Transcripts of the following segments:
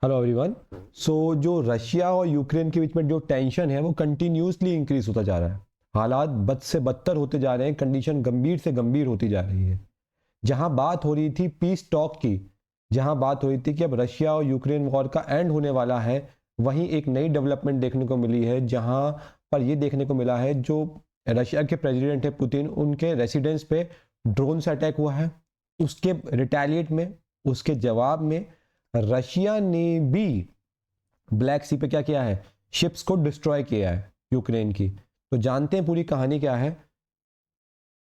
Hello everyone. जो Russia और Ukraine के बीच में जो टेंशन है वो कंटिन्यूसली इंक्रीज होता जा रहा है। हालात बद से बदतर होते जा रहे हैं, कंडीशन गंभीर से गंभीर होती जा रही है। जहां बात हो रही थी पीस टॉक की, जहां बात हो रही थी कि अब रशिया और यूक्रेन वॉर का एंड होने वाला है, वहीं एक नई डेवलपमेंट देखने को मिली है, जहां पर ये देखने को मिला है जो रशिया के प्रेसिडेंट है पुतिन, उनके रेसिडेंस पे ड्रोन से अटैक हुआ है। उसके रिटेलिएट में, उसके जवाब में रशिया ने भी ब्लैक सी पे क्या किया है, शिप्स को डिस्ट्रॉय किया है यूक्रेन की। तो जानते हैं पूरी कहानी क्या है।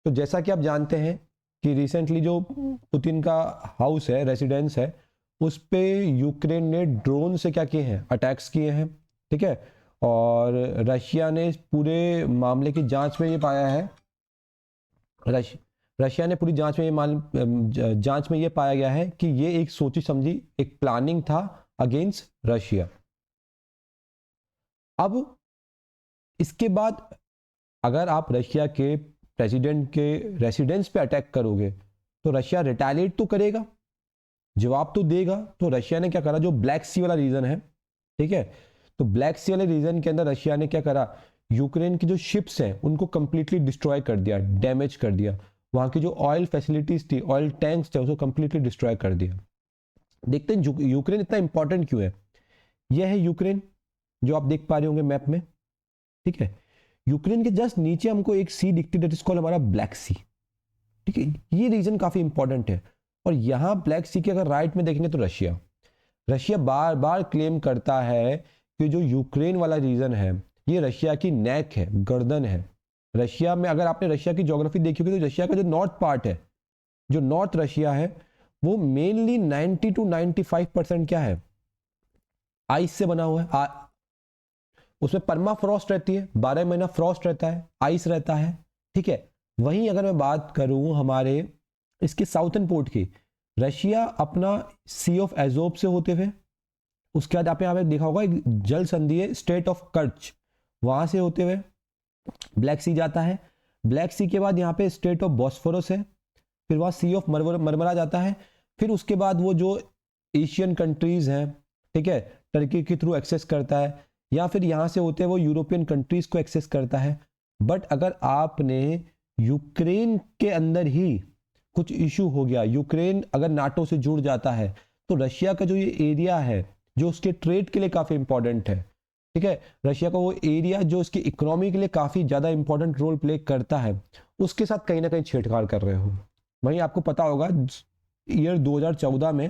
तो जैसा कि आप जानते हैं कि रिसेंटली जो पुतिन का हाउस है, रेसिडेंस है, उस पे यूक्रेन ने ड्रोन से क्या किए हैं, अटैक्स किए हैं। ठीक है। और रशिया ने इस पूरे मामले की जांच में ये पाया है, रश, रशिया ने पूरी जांच में ये पाया गया है कि ये एक सोची समझी एक प्लानिंग था अगेंस्ट रशिया। अब इसके बाद अगर आप रशिया के प्रेसिडेंट के रेसिडेंस पे अटैक करोगे तो रशिया रिटेलिएट तो करेगा, जवाब तो देगा। तो रशिया ने क्या करा, जो ब्लैक सी वाला रीजन है, ठीक है, तो ब्लैक सी वाले रीजन के अंदर रशिया ने क्या करा, यूक्रेन की जो शिप्स हैं उनको कंप्लीटली डिस्ट्रॉय कर दिया, डैमेज कर दिया। वहां की जो ऑयल फैसिलिटीज थी, ऑयल टैंक्स थे, उसको कंप्लीटली डिस्ट्रॉय कर दिया। देखते हैं यूक्रेन इतना इंपॉर्टेंट क्यों है। यह है यूक्रेन, जो आप देख पा रहे होंगे मैप में। ठीक है। यूक्रेन के जस्ट नीचे हमको एक सी दिखती है, दैट इज कॉल्ड हमारा ब्लैक सी। ठीक है, ये रीजन काफी इंपॉर्टेंट है। और यहां ब्लैक सी के अगर राइट में देखेंगे तो रशिया रशिया बार बार क्लेम करता है कि जो यूक्रेन वाला रीजन है ये रशिया की नेक है, गर्दन है। रशिया में अगर आपने रशिया की ज्योग्राफी देखी होगी तो रशिया का जो नॉर्थ पार्ट है, जो नॉर्थ रशिया है, वो मेनली 90 to 95% क्या है, आइस से बना हुआ है। उसमें परमा फ्रॉस्ट रहती है, 12 महीना फ्रॉस्ट रहता है, आइस रहता है। ठीक है। वहीं अगर मैं बात करूं हमारे इसके साउथर्न पोर्ट की, रशिया अपना सी ऑफ एजोब से होते हुए, उसके बाद आपने यहाँ पे देखा होगा एक जल संधि है स्टेट ऑफ कर्च, वहां से होते हुए ब्लैक सी जाता है। ब्लैक सी के बाद यहाँ पे स्टेट ऑफ बॉस्फोरस है, फिर वहाँ सी ऑफ मरमरा जाता है। फिर उसके बाद वो जो एशियन कंट्रीज हैं, ठीक है, टर्की के थ्रू एक्सेस करता है, या फिर यहाँ से होते हैं वो यूरोपियन कंट्रीज को एक्सेस करता है। बट अगर आपने यूक्रेन के अंदर ही कुछ इशू हो गया, यूक्रेन अगर नाटो से जुड़ जाता है, तो रशिया का जो ये एरिया है जो उसके ट्रेड के लिए काफी इंपॉर्टेंट है, ठीक है, रशिया का वो एरिया जो उसकी इकोनॉमी के लिए काफी ज्यादा इंपॉर्टेंट रोल प्ले करता है, उसके साथ कहीं ना कहीं छेड़छाड़ कर रहे हो। वहीं आपको पता होगा ईयर 2014 में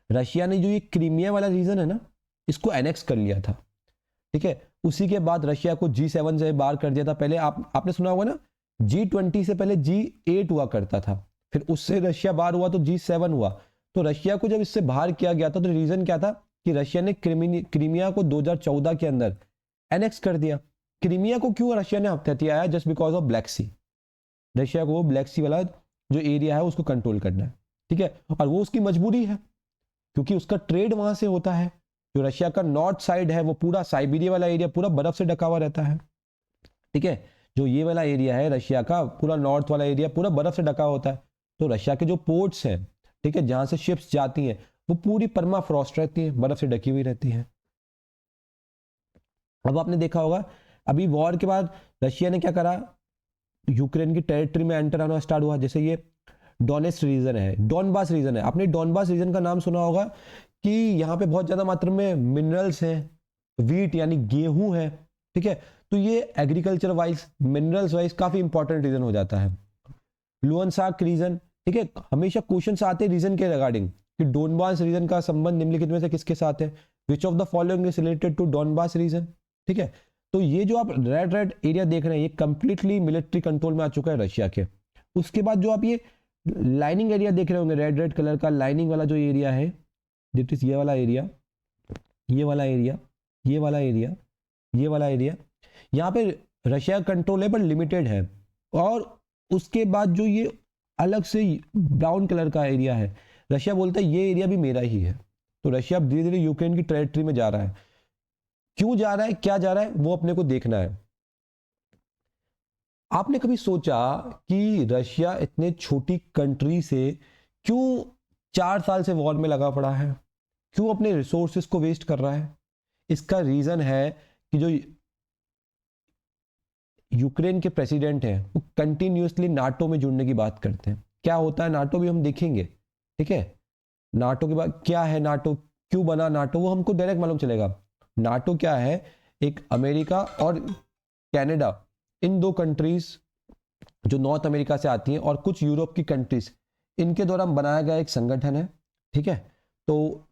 रशिया ने जो ये क्रीमिया वाला रीजन है ना, इसको एनेक्स कर लिया था। ठीक है। उसी के बाद रशिया को G7 से बाहर कर दिया था। पहले आपने सुना होगा ना, G20 से पहले G8 हुआ करता था, फिर उससे रशिया बाहर हुआ तो G7 हुआ। तो रशिया को जब इससे बाहर किया गया था तो रीजन क्या था कि रशिया ने क्रीमिया को 2014 के अंदर एनेक्स कर दिया। क्रीमिया को क्यों रशिया ने हथियाया? Just because of Black Sea. Russia को वो ब्लैक सी वाला जो एरिया है उसको कंट्रोल करना है। ठीक है। और वो उसकी मजबूरी है, क्योंकि उसका ट्रेड वहां से होता है। जो रशिया का नॉर्थ साइड है वो पूरा साइबेरिया वाला एरिया पूरा बर्फ से ढका हुआ रहता है। ठीक है। जो ये वाला एरिया है रशिया का, पूरा नॉर्थ वाला एरिया पूरा बर्फ से ढका होता है। तो रशिया के जो पोर्ट्स हैं, ठीक है, जहां से शिप्स जाती हैं, वो पूरी परमा फ्रॉस्ट रहती है, बर्फ से ढकी हुई रहती है। अब आपने देखा होगा अभी वॉर के बाद रशिया ने क्या करा, यूक्रेन की टेरिटरी में एंटर आना स्टार्ट हुआ। जैसे ये डोनेट्स रीजन है, डॉनबास रीजन है, आपने डॉनबास रीजन का नाम सुना होगा कि यहाँ पे बहुत ज्यादा मात्रा में मिनरल्स हैं, वीट यानी गेहूं है। ठीक है। तो ये एग्रीकल्चर वाइज, मिनरल्स वाइज काफी इंपॉर्टेंट रीजन हो जाता है। लुअनसाक रीजन, ठीक है, हमेशा क्वेश्चन आते हैं रीजन के रिगार्डिंग कि डोनबास रीजन का संबंध निम्नलिखित में से किसके साथ है, which of the following is related to Donbas region. ठीक है। तो ये जो आप रेड रेड एरिया देख रहे हैं ये कंप्लीटली मिलिट्री कंट्रोल में आ चुका है रशिया के। उसके बाद जो आप ये लाइनिंग एरिया देख रहे होंगे, रेड रेड कलर का लाइनिंग वाला जो एरिया है, दिट इज ये वाला एरिया, ये वाला एरिया, ये वाला एरिया, ये वाला एरिया, यहाँ पे रशिया कंट्रोल है पर लिमिटेड है। और उसके बाद जो ये अलग से ब्राउन कलर का एरिया है, रशिया बोलता है ये एरिया भी मेरा ही है। तो रशिया धीरे धीरे यूक्रेन की टेरिटरी में जा रहा है। क्यों जा रहा है, क्या जा रहा है, वो अपने को देखना है। आपने कभी सोचा कि रशिया इतने छोटी कंट्री से क्यों 4 साल से वॉर में लगा पड़ा है? क्यों अपने रिसोर्सेज को वेस्ट कर रहा है? इसका रीजन है कि जो यूक्रेन के प्रेसिडेंट हैं वो कंटिन्यूसली नाटो में जुड़ने की बात करते हैं। क्या होता है नाटो भी हम देखेंगे, ठीक है। नाटो के बाद क्या है, नाटो क्यों बना, नाटो वो हमको डायरेक्ट मालूम चलेगा। नाटो क्या है, एक अमेरिका और कनाडा, इन दो कंट्रीज जो नॉर्थ अमेरिका से आती हैं और कुछ यूरोप की कंट्रीज, इनके द्वारा बनाया गया एक संगठन है, ठीक है। तो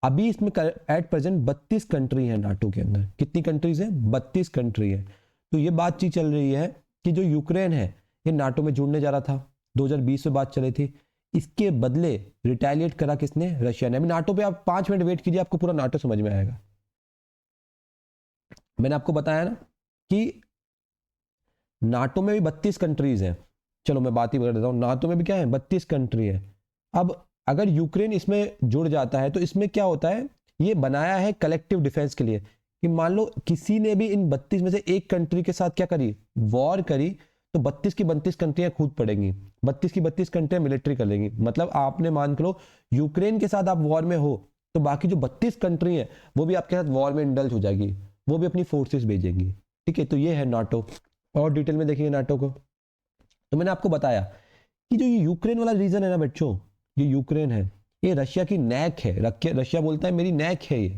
अभी इसमें एट प्रेजेंट 32 कंट्री है नाटो के अंदर। कितनी कंट्रीज है? 32 कंट्री है। तो ये बातचीत चल रही है कि जो यूक्रेन है ये नाटो में जुड़ने जा रहा था, 2020 में बात चली थी। इसके बदले रिटेलिएट करा किसने? रशिया ने। अभी नाटो पे आप 5 मिनट वेट कीजिए, आपको पूरा नाटो समझ में आएगा। मैंने आपको बताया ना कि नाटो में भी 32 कंट्रीज हैं। चलो मैं बात ही कर देता हूँ, नाटो में भी क्या है, 32 कंट्री है। अब अगर यूक्रेन इसमें जुड़ जाता है तो इसमें क्या होता है, ये बनाया है कलेक्टिव डिफेंस के लिए कि मान लो किसी ने भी इन 32 में से एक कंट्री के साथ क्या करी, वॉर करी, तो 32 की 32 कंट्रियां कूद पड़ेंगी, 32 की 32 कंट्रियां मिलिट्री कर लेंगी। मतलब आपने मान के लो यूक्रेन के साथ आप वॉर में हो तो बाकी जो 32 कंट्री है वो भी आपके साथ वॉर में इंडल्ज हो जाएगी, वो भी अपनी फोर्सेस भेजेंगी, ठीक है। तो ये है नाटो। और डिटेल में देखेंगे नाटो को। तो मैंने आपको बताया कि जो ये यूक्रेन वाला रीजन है ना बच्चों, ये यूक्रेन है, ये रशिया की नेक है। रशिया बोलता है मेरी नेक है ये,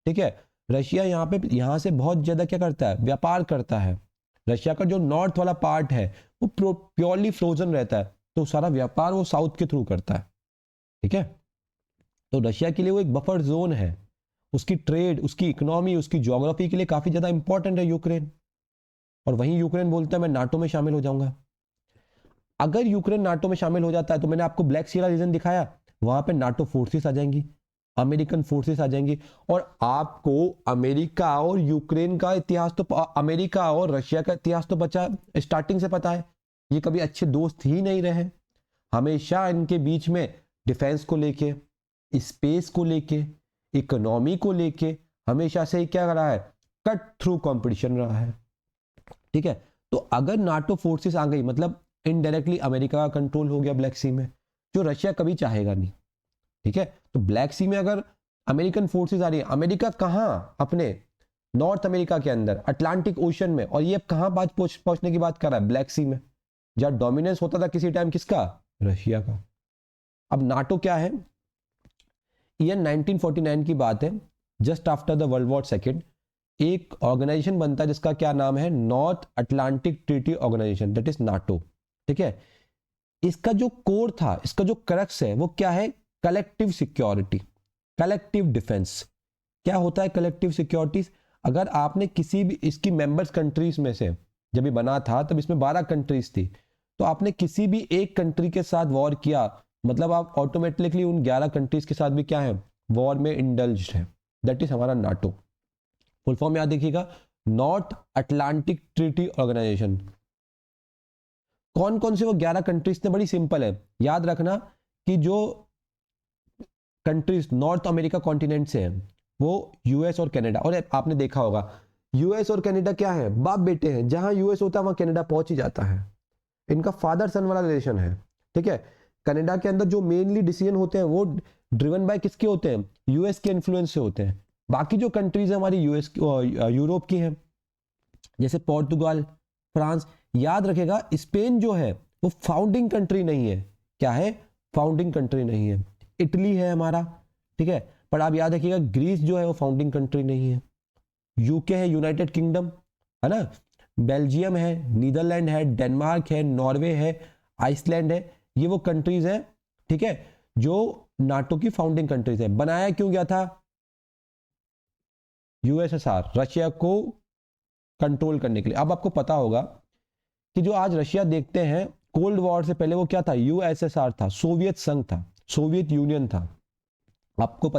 ठीक है। रशिया यहाँ से बहुत ज्यादा क्या करता है, व्यापार करता है। रशिया का जो नॉर्थ वाला पार्ट है वो प्योरली फ्रोजन रहता है, तो सारा व्यापार वो साउथ के थ्रू करता है, ठीक है। तो रशिया के लिए वो एक बफर जोन है, उसकी ट्रेड, उसकी इकोनॉमी, उसकी ज्योग्राफी के लिए काफी ज्यादा इंपॉर्टेंट है यूक्रेन। और वहीं यूक्रेन बोलता है मैं नाटो में शामिल हो जाऊंगा। अगर यूक्रेन नाटो में शामिल हो जाता है तो मैंने आपको ब्लैक सी वाला रीजन दिखाया, वहां पे नाटो फोर्सेस आ जाएंगी, अमेरिकन फोर्सेस आ जाएंगी। और आपको अमेरिका और यूक्रेन का इतिहास तो, अमेरिका और रशिया का इतिहास तो बचा स्टार्टिंग से पता है, ये कभी अच्छे दोस्त ही नहीं रहे। हमेशा इनके बीच में डिफेंस को लेके, स्पेस को लेके, इकोनॉमी को लेके हमेशा से ही क्या रहा है, कट थ्रू कंपटीशन रहा है, ठीक है। तो अगर नाटो फोर्सेस आ गई मतलब इनडायरेक्टली अमेरिका का कंट्रोल हो गया ब्लैक सी में, जो रशिया कभी चाहेगा नहीं, ठीक है। तो ब्लैक सी में अगर अमेरिकन फोर्सेस आ रही है, अमेरिका कहां, अपने नॉर्थ अमेरिका के अंदर अटलांटिक ओशन में, और ये अब कहां बात पहुंचने की बात कर रहा है, ब्लैक सी में, जहां डोमिनेंस होता था किसी टाइम किसका, रशिया का। अब नाटो क्या है, ईयर 1949 की बात है, just after the world war second, एक ऑर्गेनाइजेशन बनता है जिसका क्या नाम है, North Atlantic Treaty Organisation, that is NATO, ठीक है। इसका जो कोर था, इसका जो क्रक्स है वो क्या है, कलेक्टिव सिक्योरिटी, कलेक्टिव डिफेंस। क्या होता है कलेक्टिव सिक्योरिटी? अगर आपने किसी भी इसकी मेंबर्स कंट्रीज में से, जब ये बना था तब इसमें 12 कंट्रीज थी, तो आपने किसी भी एक कंट्री के साथ वॉर किया मतलब आप ऑटोमेटिकली उन 11 कंट्रीज के साथ भी क्या है, वॉर में इंडल्ज है। दैट इज हमारा नाटो। फुल फॉर्म याद देखिएगा, नॉर्थ अटलांटिक ट्रीटी ऑर्गेनाइजेशन। कौन कौन से वो 11 कंट्रीज थे, बड़ी सिंपल है, याद रखना कि जो कंट्रीज नॉर्थ अमेरिका कॉन्टिनेंट से हैं वो यूएस और कनाडा। और आपने देखा होगा यूएस और कनाडा क्या है, बाप बेटे हैं, जहां यूएस होता है वहां कनाडा पहुंच ही जाता है, इनका फादर सन वाला रिलेशन है, ठीक है। कनाडा के अंदर जो मेनली डिसीजन होते हैं वो ड्रिवन बाय किसके होते हैं, यूएस के इन्फ्लुएंस से होते हैं। बाकी जो कंट्रीज है हमारी यूएस यूरोप की हैं, जैसे पोर्तुगाल, फ्रांस। याद रखेगा स्पेन जो है वो फाउंडिंग कंट्री नहीं है, क्या है, फाउंडिंग कंट्री नहीं है। इटली है हमारा, ठीक है, पर आप याद रखिएगा ग्रीस जो है वो फाउंडिंग कंट्री नहीं है। यूके है, यूनाइटेड किंगडम, है ना, बेल्जियम है, नीदरलैंड है, डेनमार्क है, नॉर्वे है, आइसलैंड है, ये वो कंट्रीज हैं, ठीक है, जो नाटो की फाउंडिंग कंट्रीज है। बनाया क्यों गया था, यूएसएसआर, रशिया को कंट्रोल करने के लिए। अब आपको पता होगा कि जो आज रशिया देखते हैं, कोल्ड वॉर से पहले वो क्या था, यूएसएसआर था, सोवियत संघ था, सोवियत यूनियन था। आपको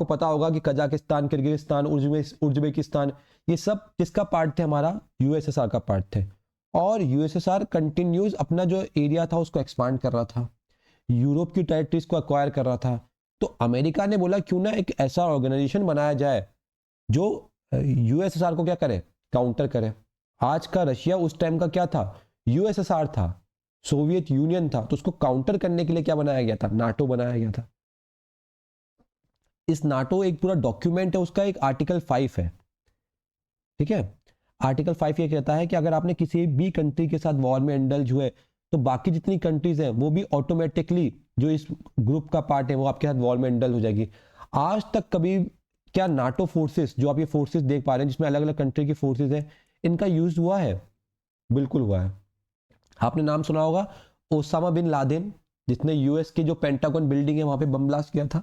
पता होगा कि कजाकिस्तान, किर्गिस्तान, उज्बेकिस्तान, ये सब किसका पार्ट थे, हमारा यूएसएसआर का पार्ट थे। और यूएसएसआर कंटिन्यूस अपना जो एरिया था उसको एक्सपांड कर रहा था, यूरोप की टेरिटरीज को अक्वायर कर रहा था। तो अमेरिका ने बोला क्यों ना एक ऐसा ऑर्गेनाइजेशन बनाया जाए जो यूएसएसआर को क्या करे, काउंटर करे। आज का रशिया उस टाइम का क्या था, यूएसएसआर था, सोवियत यूनियन था, तो उसको काउंटर करने के लिए क्या बनाया गया था, नाटो बनाया गया था। इस नाटो एक पूरा डॉक्यूमेंट है, उसका एक आर्टिकल 5 है, ठीक है। आर्टिकल 5 ये कहता है कि अगर आपने किसी भी कंट्री के साथ वॉर में इंडल्ज हुए तो बाकी जितनी कंट्रीज हैं वो भी ऑटोमेटिकली जो इस ग्रुप का पार्ट है वो आपके साथ वॉर में इंडल्ज हो जाएगी। आज तक कभी क्या नाटो फोर्सेस, जो आप ये फोर्सेस देख पा रहे हैं जिसमें अलग अलग कंट्री की फोर्सेस हैं, इनका यूज हुआ है? बिल्कुल हुआ है। आपने नाम सुना होगा ओसामा बिन लादेन, जिसने यूएस की जो पेंटागन बिल्डिंग है वहां पे बम ब्लास्ट किया था,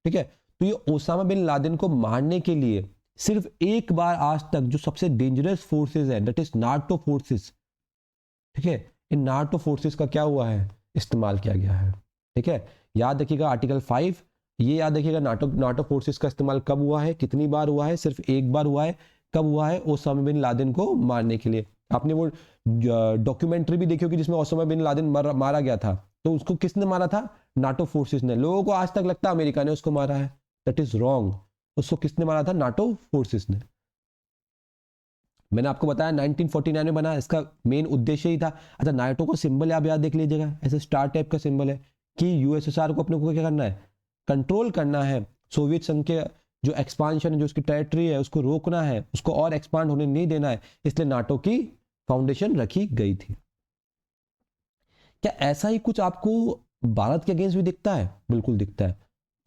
ठीक है। तो ये ओसामा बिन लादेन को मारने के लिए सिर्फ एक बार आज तक जो सबसे डेंजरस फोर्सेस है, दैट इज नाटो फोर्सेस, ठीक है, इन नाटो फोर्सेस का क्या हुआ है, इस्तेमाल किया गया है, ठीक है। याद रखिएगा आर्टिकल 5, ये याद रखिएगा नाटो नाटो फोर्सेस का इस्तेमाल कब हुआ है, कितनी बार हुआ है, सिर्फ एक बार हुआ है। कब हुआ है? ओसामा बिन लादेन को मारने के लिए। आपने वो डॉक्यूमेंट्री भी देखी होगी जिसमें ओसामा बिन लादेन मारा गया था, तो उसको किसने मारा था? नाटो फोर्सेस ने। लोगों को आज तक लगता है अमेरिका ने उसको मारा है, दैट इज रॉन्ग। उसको किसने मारा था? नाटो फोर्सेस ने। मैंने आपको बताया 1949 में बना, इसका मेन उद्देश्य ही था। अच्छा, नाटो का सिंबल आप याद देख लीजिएगा, ऐसे स्टार टाइप का सिंबल है कि यूएसएसआर को अपने को क्या करना है? कंट्रोल करना है। सोवियत संघ के जो एक्सपांशन है, जो उसकी टेरिटरी है, उसको रोकना है, उसको और एक्सपांड होने नहीं देना है, इसलिए नाटो की फाउंडेशन रखी गई थी। क्या ऐसा ही कुछ आपको भारत के अगेंस्ट भी दिखता है? बिल्कुल दिखता है।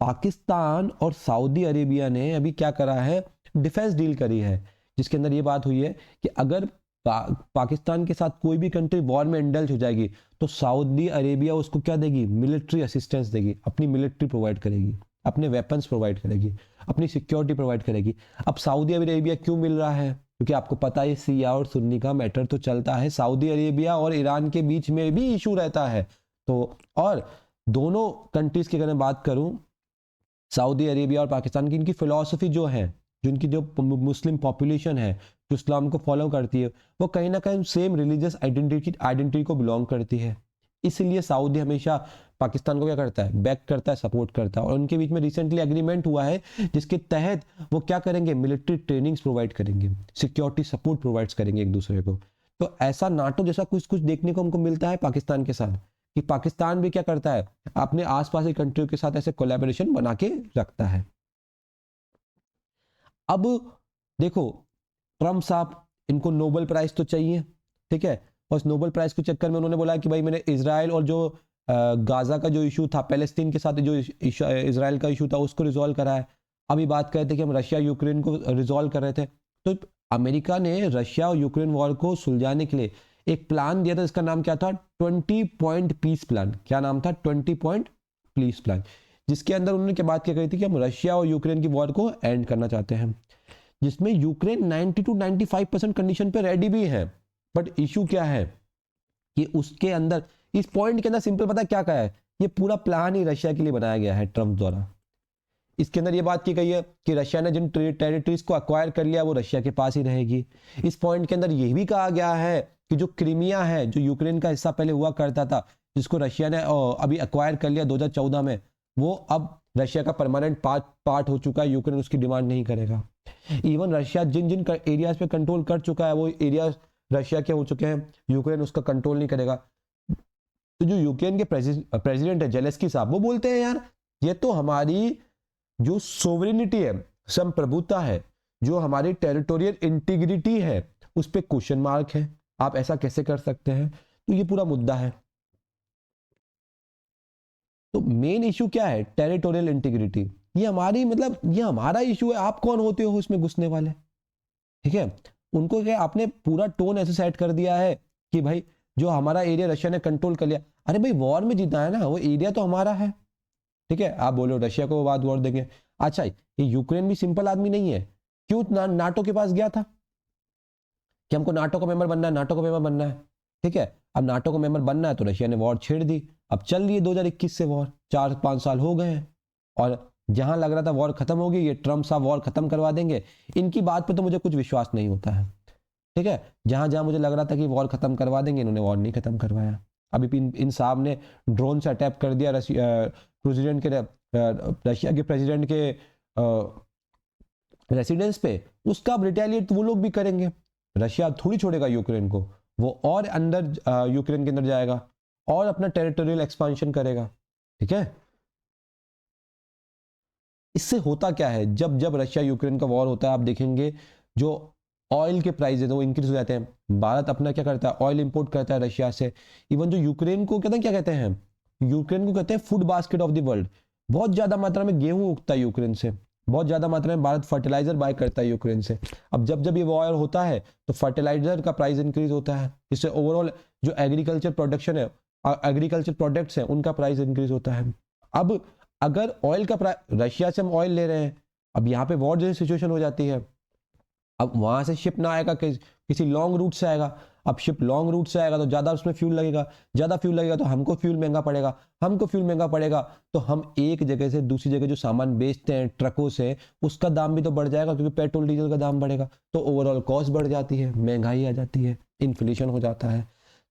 पाकिस्तान और सऊदी अरेबिया ने अभी क्या करा है? डिफेंस डील करी है, जिसके अंदर ये बात हुई है कि अगर पाकिस्तान के साथ कोई भी कंट्री वॉर में इंडल्ज हो जाएगी तो सऊदी अरेबिया उसको क्या देगी? मिलिट्री असिस्टेंस देगी, अपनी मिलिट्री प्रोवाइड करेगी, अपने वेपन्स प्रोवाइड करेगी, अपनी सिक्योरिटी प्रोवाइड करेगी। अब सऊदी अरेबिया क्यों मिल रहा है? क्योंकि आपको पता है सिया और सुन्नी का मैटर तो चलता है, सऊदी अरेबिया और ईरान के बीच में भी इशू रहता है। तो और दोनों कंट्रीज की अगर मैं बात करूं, सऊदी अरेबिया और पाकिस्तान की, इनकी फिलॉसफी जो है, जिनकी जो मुस्लिम पॉपुलेशन है जो इस्लाम को फॉलो करती है, वो कहीं ना कहीं सेम रिलीजियस आइडेंटिटी को बिलोंग करती है। इसलिए सऊदी हमेशा पाकिस्तान को क्या करता है? बैक करता है, सपोर्ट करता है। और उनके बीच में रिसेंटली एग्रीमेंट हुआ है जिसके तहत वो क्या करेंगे? मिलिट्री ट्रेनिंग्स प्रोवाइड करेंगे, सिक्योरिटी सपोर्ट प्रोवाइड करेंगे एक दूसरे को। तो ऐसा नाटो जैसा कुछ कुछ देखने को हमको मिलता है पाकिस्तान के साथ, कि पाकिस्तान भी क्या करता है? अपने आसपास की कंट्रियों के साथ ऐसे कोलैबोरेशन बना के रखता है। अब देखो, ट्रम्प साहब, इनको नोबेल प्राइज तो चाहिए, ठीक है। और उस नोबेल प्राइज के चक्कर में उन्होंने बोला कि भाई मैंने इजराइल और जो गाजा का जो इशू था, पैलेस्टीन के साथ जो इजराइल का इशू था, उसको रिजॉल्व करा है। अभी बात कर रहे थे कि हम रशिया यूक्रेन को रिजॉल्व कर रहे थे, तो अमेरिका ने रशिया और यूक्रेन वॉर को सुलझाने के लिए एक प्लान दिया था, इसका नाम क्या था? 20 पॉइंट पीस प्लान। क्या नाम था? 20 पॉइंट पीस प्लान, जिसके अंदर उन्होंने क्या बात कही थी कि हम रशिया और यूक्रेन की वॉर को एंड करना चाहते हैं, जिसमें यूक्रेन 90 to 95% कंडीशन पे रेडी भी है। बट इशू क्या है कि उसके अंदर, इस पॉइंट के अंदर सिंपल पता क्या कहा है? ये पूरा प्लान ही रशिया के लिए बनाया गया है ट्रम्प द्वारा। इसके अंदर ये बात की गई है कि रशिया ने जिन टेरिटरीज को अक्वायर कर लिया वो रशिया के पास ही रहेगी। इस पॉइंट के अंदर यह भी कहा गया है कि जो क्रीमिया है, जो यूक्रेन का हिस्सा पहले हुआ करता था, जिसको रशिया ने अभी अक्वायर कर लिया 2014 में, वो अब रशिया का परमानेंट पार्ट हो चुका है। यूक्रेन उसकी डिमांड नहीं करेगा। इवन रशिया जिन जिन एरियाज पे कंट्रोल कर चुका है वो एरिया रशिया के हो चुके हैं, यूक्रेन उसका कंट्रोल नहीं करेगा। तो जो यूक्रेन के प्रेसिडेंट है जेलेस्की साहब, वो बोलते हैं यार ये तो हमारी जो सोवरेनिटी है, संप्रभुता है, जो हमारी टेरिटोरियल इंटीग्रिटी है, उस पर क्वेश्चन मार्क है, आप ऐसा कैसे कर सकते हैं? तो ये पूरा मुद्दा है। तो मेन इशू क्या है? Territorial integrity. ये हमारी, मतलब ये हमारा इशू है, आप कौन होते हो इसमें घुसने वाले? ठीक है। उनको क्या, आपने पूरा टोन ऐसे सेट कर दिया है कि भाई जो हमारा एरिया रशिया ने कंट्रोल कर लिया। अरे भाई वॉर में जीतना है ना, वो एरिया तो हमारा है, ठीक है। आप बोलो रशिया को बाद वॉर देंगे। अच्छा, ये यूक्रेन भी सिंपल आदमी नहीं है। क्यों नाटो के पास गया था कि हमको नाटो का मेंबर बनना है, नाटो का मेंबर बनना है, ठीक है। अब नाटो का मेंबर बनना है तो रशिया ने वॉर छेड़ दी। अब चल रही है 2021 से वॉर, 4-5 साल हो गए हैं। और जहां लग रहा था वॉर खत्म होगी, ये ट्रम्प साहब वॉर खत्म करवा देंगे। इनकी बात पे तो मुझे कुछ विश्वास नहीं होता है, ठीक है। जहां जहां मुझे लग रहा था कि वॉर खत्म करवा देंगे, इन्होंने वॉर नहीं खत्म करवाया। अभी इन साहब ने ड्रोन से अटैक कर दिया प्रेसिडेंट के रशिया के प्रेसिडेंट के रेसिडेंस पे। उसका रिटेलिएट वो लोग भी करेंगे। रशिया थोड़ी छोड़ेगा यूक्रेन को, वो और अंदर यूक्रेन के अंदर जाएगा और अपना टेरिटोरियल एक्सपांशन करेगा, ठीक है। इससे होता क्या है, जब जब रशिया यूक्रेन का वॉर होता है, आप देखेंगे जो ऑयल के प्राइस है वो इंक्रीज हो जाते हैं। भारत अपना क्या करता है, ऑयल इंपोर्ट करता है रशिया से। इवन जो यूक्रेन को कहते हैं, क्या कहते हैं, यूक्रेन को कहते हैं food basket of the world. बहुत ज्यादा मात्रा में गेहूं उगता है यूक्रेन से, बहुत ज्यादा मात्रा में भारत फर्टिलाइजर बाय करता है यूक्रेन से। अब जब जब ये वॉर होता है तो फर्टिलाइजर का प्राइस इंक्रीज होता है, इससे ओवरऑल जो एग्रीकल्चर प्रोडक्शन है, एग्रीकल्चर प्रोडक्ट्स हैं, उनका प्राइस इंक्रीज होता है। अब अगर ऑयल का प्राइस, रशिया से हम ऑयल ले रहे हैं, अब यहाँ पे वॉर जैसी सिचुएशन हो जाती है, अब वहां से शिप ना आएगा, किसी लॉन्ग रूट से आएगा। अब शिप लॉन्ग रूट से आएगा तो ज्यादा उसमें फ्यूल लगेगा, ज्यादा फ्यूल लगेगा तो हमको फ्यूल महंगा पड़ेगा, हमको फ्यूल महंगा पड़ेगा तो हम एक जगह से दूसरी जगह जो सामान बेचते हैं ट्रकों से, उसका दाम भी तो बढ़ जाएगा, क्योंकि पेट्रोल डीजल का दाम बढ़ेगा, तो ओवरऑल कॉस्ट बढ़ जाती है, महंगाई आ जाती है, इन्फ्लेशन हो जाता है।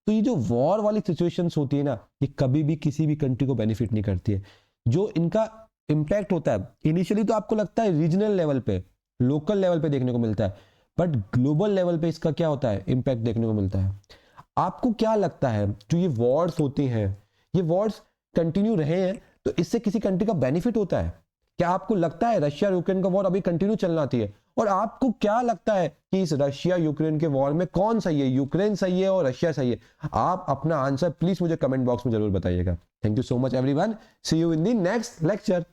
तो ये जो वॉर वाली सिचुएशंस होती है ना, ये कभी भी किसी भी कंट्री को बेनिफिट नहीं करती है। जो इनका इम्पैक्ट होता है इनिशियली तो आपको लगता है रीजनल लेवल पे, लोकल लेवल पे देखने को मिलता है, बट ग्लोबल लेवल पे इसका क्या होता है, इम्पैक्ट देखने को मिलता है। आपको क्या लगता है, जो ये वॉर्स होती हैं, ये वॉर्स कंटिन्यू रहे हैं तो इससे किसी कंट्री का बेनिफिट होता है? क्या आपको लगता है रशिया यूक्रेन का वॉर अभी कंटिन्यू चलना चाहिए? और आपको क्या लगता है कि इस रशिया यूक्रेन के वॉर में कौन सही है, यूक्रेन सही है और रशिया सही है? आप अपना आंसर प्लीज मुझे कमेंट बॉक्स में जरूर बताइएगा। Thank you so much everyone, see you in the next lecture.